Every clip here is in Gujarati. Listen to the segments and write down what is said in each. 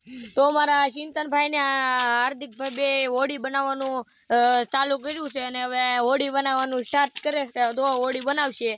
તો અમારા ચિંતનભાઈ ને હાર્દિકભાઈ બે હોડી બનાવવાનું ચાલુ કર્યું છે અને હવે હોડી બનાવવાનું સ્ટાર્ટ કરે છે તો હોડી બનાવશે।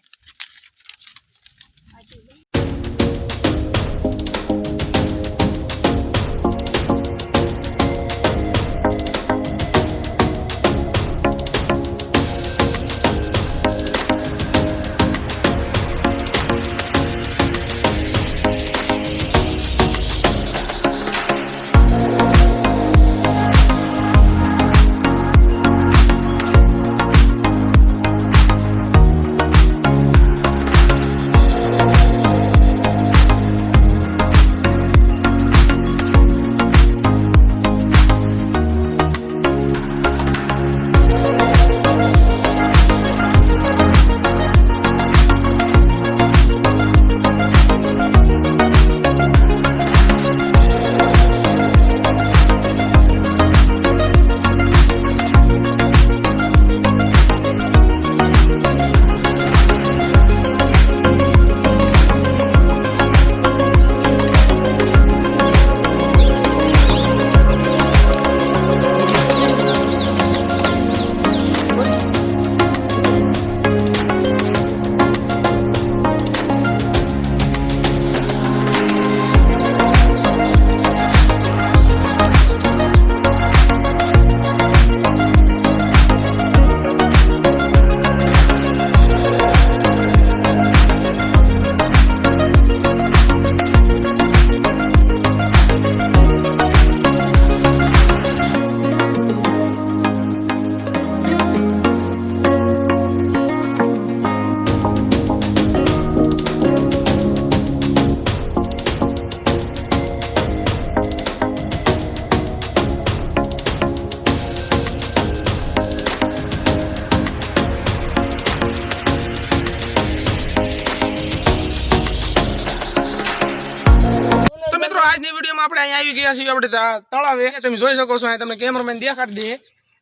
આજની વિડીયોમાં આપણે અહીંયા આવી ગયા છીએ આપણે તળાવે તમે જોઈ શકો છો તમને કેમેરામેન દેખાડી દઈએ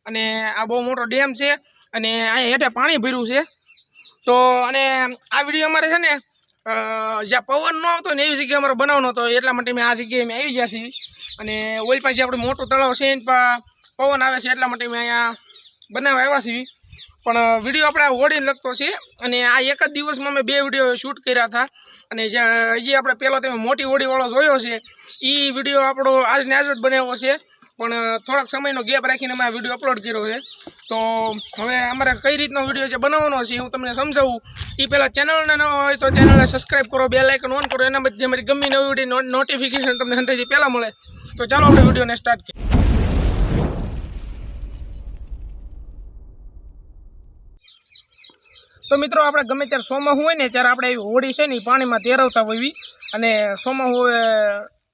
અને આ બહુ મોટો ડેમ છે અને અહીંયા હેઠે પાણી ભર્યું છે તો અને આ વિડીયો અમારે છે ને જ્યાં પવન ન આવતો ને એવી જગ્યાએ અમારે બનાવવાનો હતો એટલા માટે મેં આ જગ્યાએ અમે આવી ગયા છીએ અને ઓલ પાસે આપણે મોટું તળાવ છે પવન આવે છે એટલા માટે મેં અહીંયા બનાવવા આવ્યા છીએ પણ વિડીયો આપણે હોડીને લગતો છે અને આ એક જ દિવસમાં મેં 2 વિડીયો શૂટ કર્યા હતા અને હજી આપણે પહેલો તમે મોટી હોડીવાળો જોયો છે એ વિડીયો આપણો આજને આજ જ બનાવ્યો છે પણ થોડાક સમયનો ગેપ રાખીને અમે આ વિડીયો અપલોડ કર્યો છે તો હવે અમારે કઈ રીતનો વિડીયો છે બનાવવાનો છે હું તમને સમજાવું એ પહેલાં ચેનલને ન હોય તો ચેનલને સબસ્ક્રાઈબ કરો, બેલ આઇકન ઓન કરો, એના બધી અમારી ગમે નવી વિડીયો નોટિફિકેશન તમને હંતાથી પહેલાં મળે તો ચાલો આપણે વિડીયોને સ્ટાર્ટ કરીએ। તો મિત્રો આપણે ગમે ત્યારે સોમાહુ હોય ને ત્યારે આપણે હોડી છે ને પાણીમાં તેરવતા હોઈએ અને સોમાહુ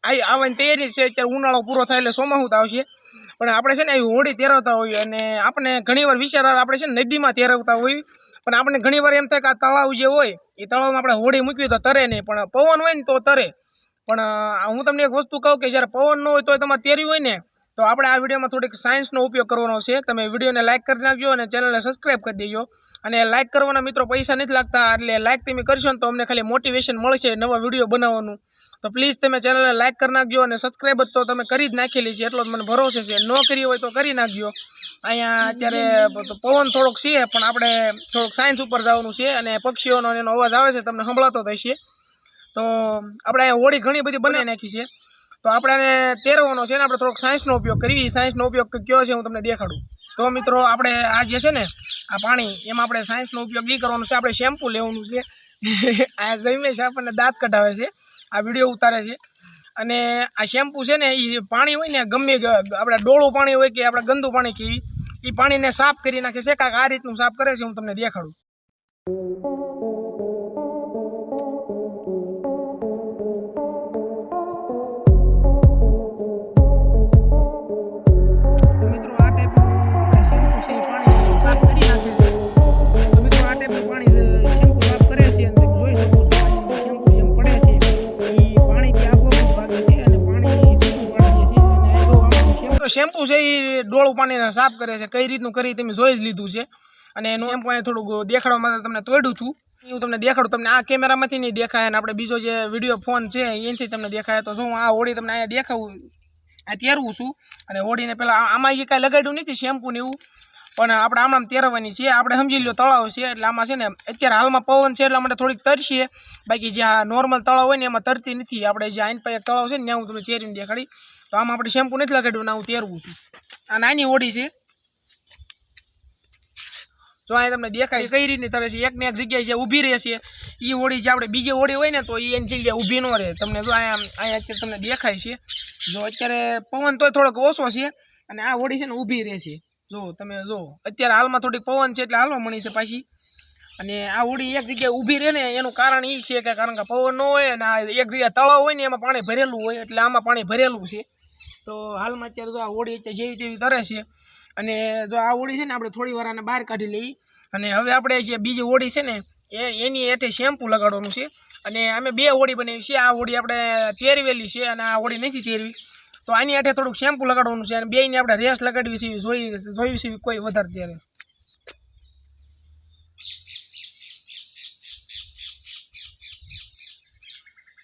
આવવાની તૈયારી છે અત્યારે ઉનાળો પૂરો થાય એટલે સોમાહુ તો આવશે પણ આપણે છે ને આવી હોડી તેરવતા હોઈએ અને આપણે ઘણીવાર વિચાર આવે આપણે છે ને નદીમાં તેરવતા હોઈએ પણ આપણે ઘણીવાર એમ થાય કે આ તળાવ જે હોય એ તળાવમાં આપણે હોડી મૂકવી તો તરે નહીં પણ પવન હોય ને તો તરે પણ હું તમને એક વસ્તુ કહું કે જ્યારે પવન ન હોય તો તમારે તેરી હોય ને તો આપણે આ વિડીયોમાં થોડીક સાયન્સનો ઉપયોગ કરવાનો છે તમે વિડીયોને લાઇક કરી નાખજો અને ચેનલને સબસ્ક્રાઈબ કરી દેજો અને લાઇક કરવાના મિત્રો પૈસા નથી લાગતા એટલે લાઇક તમે કરશો ને તો અમને ખાલી મોટિવેશન મળશે નવા વિડીયો બનાવવાનું તો પ્લીઝ તમે ચેનલને લાઇક કરી નાખજો અને સબસ્ક્રાઈબ તો તમે કરી જ નાખેલી છે એટલો જ મને ભરોસો છે ન કરી હોય તો કરી નાખજો અહીંયા અત્યારે પવન થોડોક છે પણ આપણે થોડોક સાયન્સ ઉપર જવાનું છે અને પક્ષીઓનો એનો અવાજ આવે છે તમને સંભળાતો થશે તો આપણે અહીંયા હોડી ઘણી બધી બનાવી નાખી છે તો આપણે તેરવાનો છે ને આપણે થોડોક સાયન્સનો ઉપયોગ કરીએ સાયન્સનો ઉપયોગ કયો છે હું તમને દેખાડું તો મિત્રો આપણે આ જે છે ને આ પાણી એમાં આપણે સાયન્સનો ઉપયોગ એ કરવાનો છે આપણે શેમ્પુ લેવાનું છે આ જઈમે છે આપણને દાંત કઢાવે છે આ વિડીયો ઉતારે છે અને આ શેમ્પુ છે ને એ પાણી હોય ને ગમે આપણે ડોળું પાણી હોય કે આપણે ગંદુ પાણી કે એ પાણીને સાફ કરી નાખે છે કાંઈક આ રીતનું સાફ કરે છે હું તમને દેખાડું। શેમ્પુ છે એ ડોળું પાણીને સાફ કરે છે કઈ રીતનું કરી તમે જોઈ જ લીધું છે અને એનું શેમ્પુ અહીંયા થોડુંક દેખાડવા માટે તમને તોડ્યું હતું હું તમને દેખાડું. તમને આ કેમેરામાંથી નહીં દેખાય અને આપણે બીજો જે વિડીયો ફોન છે એનાથી તમને દેખાય. તો હું આ હોળી તમને અહીંયા દેખાવું, આ તેરવું છું. અને હોળીને પહેલાં આમાં એ કાંઈ લગાડ્યું નથી શેમ્પુ ને એવું, પણ આપણે આમાં તેરવાની છે. આપણે સમજી લો તળાવ છે એટલે આમાં છે ને અત્યારે હાલમાં પવન છે એટલા માટે થોડીક તરશે, બાકી જે આ નોર્મલ તળાવ હોય ને એમાં તરતી નથી. આપણે જે આઈન પાસે તળાવ છે ને ત્યાં હું તમને તેરીને દેખાડી. તો આમાં આપણે શેમ્પુ નથી લગાડ્યું ને હું તેરવું છું. આ નાની હોળી છે, જો અહીંયા તમને દેખાય કઈ રીતની તરે છે. એકને એક જગ્યાએ જે ઊભી રહે છે એ હોળી જે આપણે બીજી હોળી હોય ને તો એ એની જગ્યાએ ઊભી ન રહે. તમને જો અહીંયા અત્યારે તમને દેખાય છે, જો અત્યારે પવન તોય થોડોક ઓછો છે અને આ હોળી છે ને ઊભી રહે છે. જો તમે જો અત્યારે હાલમાં થોડીક પવન છે એટલે હાલવા મળી છે પાછી. અને આ હોળી એક જગ્યાએ ઊભી રહે ને એનું કારણ એ છે કે કારણ કે પવન ન હોય અને આ એક જગ્યાએ તળાવ હોય ને એમાં પાણી ભરેલું હોય એટલે આમાં પાણી ભરેલું છે. તો હાલમાં અત્યારે જો આ હોળી અત્યારે જેવી તેવી તરે છે. અને જો આ હોળી છે ને આપણે થોડી વાર આને બહાર કાઢી લઈએ. અને હવે આપણે જે બીજી હોળી છે ને એની હેઠે શેમ્પુ લગાડવાનું છે. અને અમે બે હોળી બનાવી છે. આ હોળી આપણે તેરવેલી છે અને આ હોળી નથી તેરવી. તો આની હેઠે થોડુંક શેમ્પુ લગાડવાનું છે અને બેયને આપણે રેસ લગાડવી છે, જોઈ છે કોઈ વધારે ત્યારે.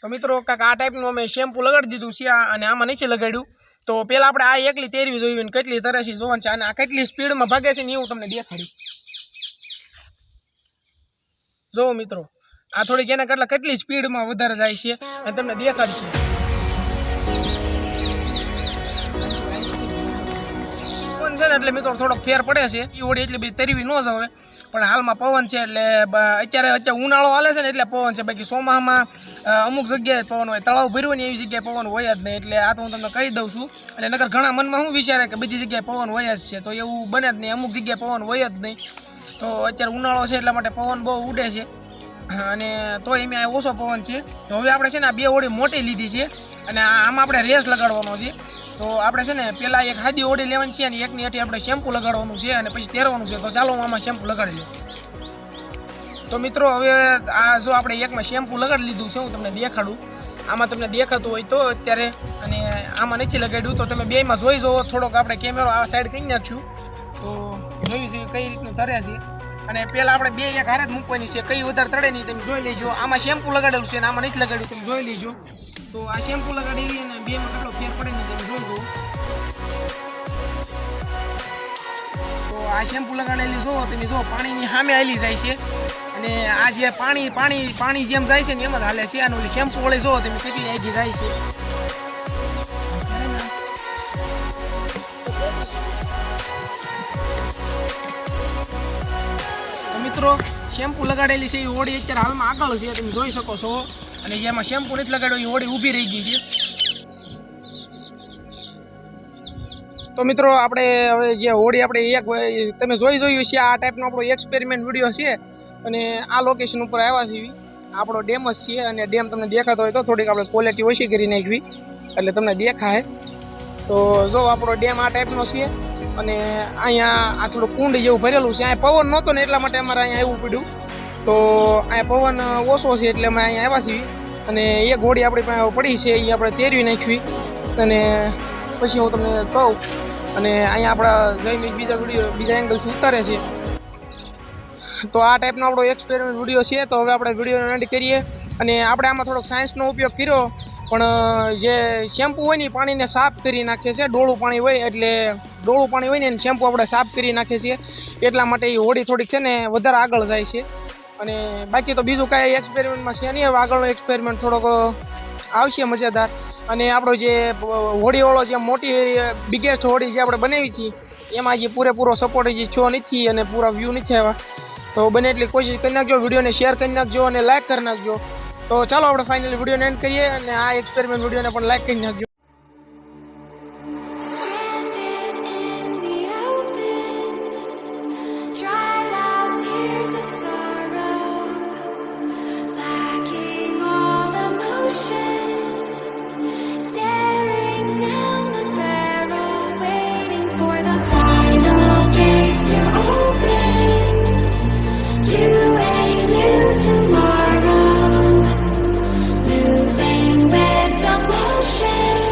તો મિત્રો કાંક આ ટાઈપનું અમે શેમ્પુ લગાડી દીધું છે અને આમાં નીચે લગાડ્યું. તો પહેલાં આપણે આ એકલી તેરવી જોયું ને કેટલી તરે છે જોવાનું છે અને આ કેટલી સ્પીડમાં ભાગે છે ને એવું તમને દેખાડ્યું. જો મિત્રો આ થોડીક એના કરતાં કેટલી સ્પીડમાં વધારે જાય છે અને તમને દેખાડશે. પવન છે ને એટલે મિત્રો થોડોક ફેર પડે છે. એ હોળી એટલી બધી તરવી ન જવે, પણ હાલમાં પવન છે એટલે અત્યારે ઉનાળો હાલે છે ને એટલે પવન છે. બાકી ચોમાસામાં અમુક જગ્યાએ પવન હોય, તળાવ ભર્યું ને એવી જગ્યાએ પવન હોય જ નહીં. એટલે આ તો હું તમને કહી દઉં છું. એટલે નકર ઘણા મનમાં શું વિચારે કે બધી જગ્યાએ પવન હોય જ છે, તો એવું બને જ નહીં. અમુક જગ્યાએ પવન હોય જ નહીં. તો અત્યારે ઉનાળો છે એટલા માટે પવન બહુ ઉડે છે અને તો એમાં ઓછો પવન છે. તો હવે આપણે છે ને આ બે હોળી મોટી લીધી છે અને આમાં આપણે રેસ લગાડવાનો છે. તો આપણે છે ને પહેલાં એક સાદી હોળી લેવાની છે અને એકની હેઠે આપણે શેમ્પુ લગાડવાનું છે અને પછી તેરવાનું છે. તો ચાલો હું આમાં શેમ્પુ લગાડી લઉં. તો મિત્રો હવે આ જો આપણે એકમાં શેમ્પુ લગાડી લીધું છે, હું તમને દેખાડું. આમાં તમને દેખાતું હોય તો અત્યારે, અને આમાં નથી લગાડ્યું તો તમે બેમાં જોઈ જુઓ. થોડોક આપણે કેમેરો આ સાઈડ કરી નાખ્યું તો જોયું છે કઈ રીતનું તરે છે. અને પહેલાં આપણે બે એક હારે જ મૂકવાની છે, કઈ વધારે તળે નહીં તમે જોઈ લેજો. આમાં શેમ્પુ લગાડેલું છે અને આમાં નથી લગાડ્યું, તમે જોઈ લેજો. તો આ શેમ્પુ લગાડી અને બેમાં કેટલો ફેર પડે નહીં તમે જોઈ જુઓ. તો આ શેમ્પુ લગાડેલી જુઓ તમે, જો પાણીની સામે હાલી જાય છે અને આ જે પાણી જેમ જાય છે ને એમ જ હાલે છે. અને ઓલી શેમ્પુ વળી જુઓ તમે કેટલી આગી જાય છે. મિત્રો શેમ્પુ લગાડેલી છે એ હોળી અત્યારે હાલમાં આગળ છે, તમે જોઈ શકો છો. અને જેમાં શેમ્પુ નથી લગાડ્યો એ હોળી ઊભી રહી ગઈ છે. તો મિત્રો આપણે હવે જે હોળી આપણે એક તમે જોયું છે આ ટાઈપનો આપણો એક્સપેરિમેન્ટ વિડીયો છે અને આ લોકેશન ઉપર આવ્યા છીએ. આપણો ડેમ જ છે અને ડેમ તમને દેખાતો હોય તો થોડીક આપણે ક્વોલિટી ઓછી કરી નાખવી એટલે તમને દેખાય. તો જો આપણો ડેમ આ ટાઈપનો છે અને અહીંયા આ થોડું કુંડ જેવું ભરેલું છે. અહીંયા પવન નહોતો ને એટલા માટે અમારે અહીંયા આવવું પડ્યું. તો અહીંયા પવન ઓછો છે એટલે અમે અહીંયા આવ્યા છીએ. અને એક હોડી આપણી પાસે પડી છે એ આપણે તેરવી નાખવી અને પછી હું તમને કહું. અને અહીંયા આપણા જઈ બીજા એંગલથી ઉતારે છે. તો આ ટાઈપનો આપણો એક્સપેરિમેન્ટ વિડીયો છે. તો હવે આપણે વિડીયોને એન્ડ કરીએ. અને આપણે આમાં થોડોક સાયન્સનો ઉપયોગ કર્યો, પણ જે શેમ્પુ હોય ને પાણીને સાફ કરી નાખે છે. ડોળું પાણી હોય એટલે ડોળું પાણી હોય ને શેમ્પુ આપણે સાફ કરી નાખે છે. એટલા માટે એ હોડી થોડીક છે ને વધારે આગળ જાય છે. અને બાકી તો બીજું કાંઈ એક્સપેરિમેન્ટમાં છે નહીં. હવે આગળનો એક્સપેરિમેન્ટ થોડોક આવશે મજેદાર. અને આપણો જે હોડીવાળો જે મોટી બિગેસ્ટ હોડી જે આપણે બનાવી છીએ એમાં જે પૂરેપૂરો સપોર્ટ જે છો નથી અને પૂરા વ્યૂ નથી આવ્યા. તો બને એટલી કોશિશ કરી નાખજો, વિડીયોને શેર કરી નાખજો અને લાઇક કરી નાખજો. તો ચાલો આપણે ફાઇનલી વિડીયોને એન્ડ કરીએ અને આ એક્સપેરિમેન્ટ વિડીયોને પણ લાઇક કરી નાખજો. Tomorrow, moving with emotion.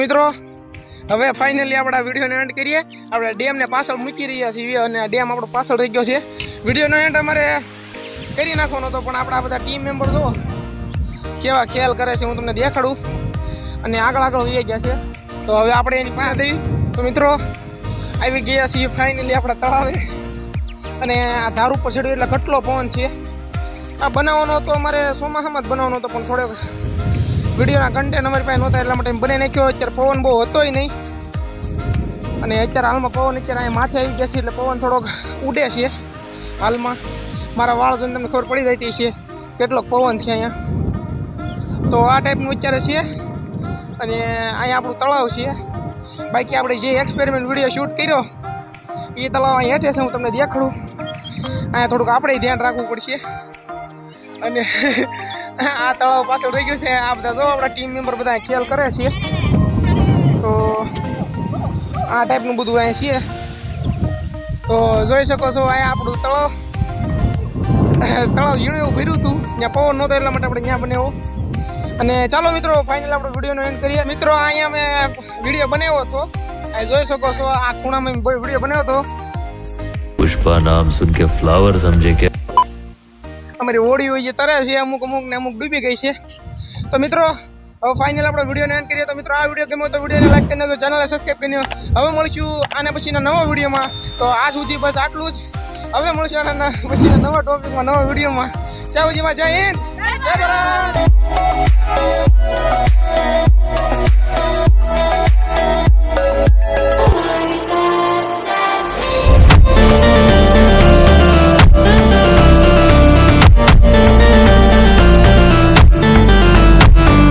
મિત્રો હવે ફાઇનલી આપણા વિડીયોનો એન્ડ કરીએ. આપણે ડેમને પાછળ મૂકી રહ્યા છીએ અને ડેમ આપણો પાછળ રહી ગયો છે. વિડીયોનો એન્ડ અમારે કરી નાખવાનો હતો, પણ આપણા બધા ટીમ મેમ્બર જો કેવા ખેલ કરે છે હું તમને દેખાડું. અને આગળ વહી ગયા છે, તો હવે આપણે એની પાસે દઈ. તો મિત્રો આવી ગયા છીએ ફાઇનલી આપણા તળાવે, અને આ ધાર ઉપર ચડ્યું એટલે કેટલો પવન છે. આ બનાવવાનો હતો અમારે ચોમાસામાં જ બનાવવાનો હતો, પણ થોડોક વિડીયોના કન્ટેન્ટ અમારી પાસે નહોતા એટલા માટે બનાવી નાખ્યો. અત્યારે પવન બહુ હતોય નહીં, અને અત્યારે હાલમાં પવન અત્યારે અહીંયા માથે આવી ગયા છે એટલે પવન થોડોક ઉડે છે હાલમાં. મારા વાળ જોઈને તમને ખબર પડી જતી છે કેટલોક પવન છે અહીંયા. તો આ ટાઈપનું અત્યારે છે, અને અહીંયા આપણું તળાવ છે. બાકી આપણે જે એક્સપેરિમેન્ટ વિડીયો શૂટ કર્યો એ તળાવ અહીં હેઠે છે, હું તમને દેખાડું. અહીંયા થોડુંક આપણે ધ્યાન રાખવું પડશે. અને આ તળાવ પાછળ રહી ગયું છે. આ બધા જો આપણા ટીમ મેમ્બર બધા ખેલ કરે છે. તો આ ટાઈપનું બધું અહીંયા છે. તો જોઈ શકો છો અહીંયા આપણું તળાવ ઝીણું એવું ભર્યું હતું, ત્યાં પવન નહોતો એટલા માટે આપણે ત્યાં બનાવ્યો. અને ચાલો મિત્રો ફાઇનલ આપણે વિડીયોનો એન્ડ કરીએ. મિત્રો અહીંયા મેં વિડીયો બનાવ્યો હતો, જોઈ શકો છો આ ખૂણામાં વિડીયો બનાવ્યો હતો. પુષ્પા નામ સુન કે ફ્લાવર સમજે કે અમારી હોડી હોય જે તરે છે, અમુક ને અમુક ડૂબી ગઈ છે. તો મિત્રો હવે ફાઇનલ આપણે વિડીયોને એન્ડ કરીએ. તો મિત્રો આ વિડીયો ગમ્યો તો વિડીયોને લાઈક કરી નાખજો, ચેનલને સબસ્ક્રાઈબ કરી નાખજો. હવે મળીશું આના પછીના નવા વિડીયોમાં. તો આ સુધી બસ આટલું જ. હવે મળીશું આના પછીના નવા ટોપિકમાં, નવા વિડીયોમાં. જય હિન્દ, જય ભારત.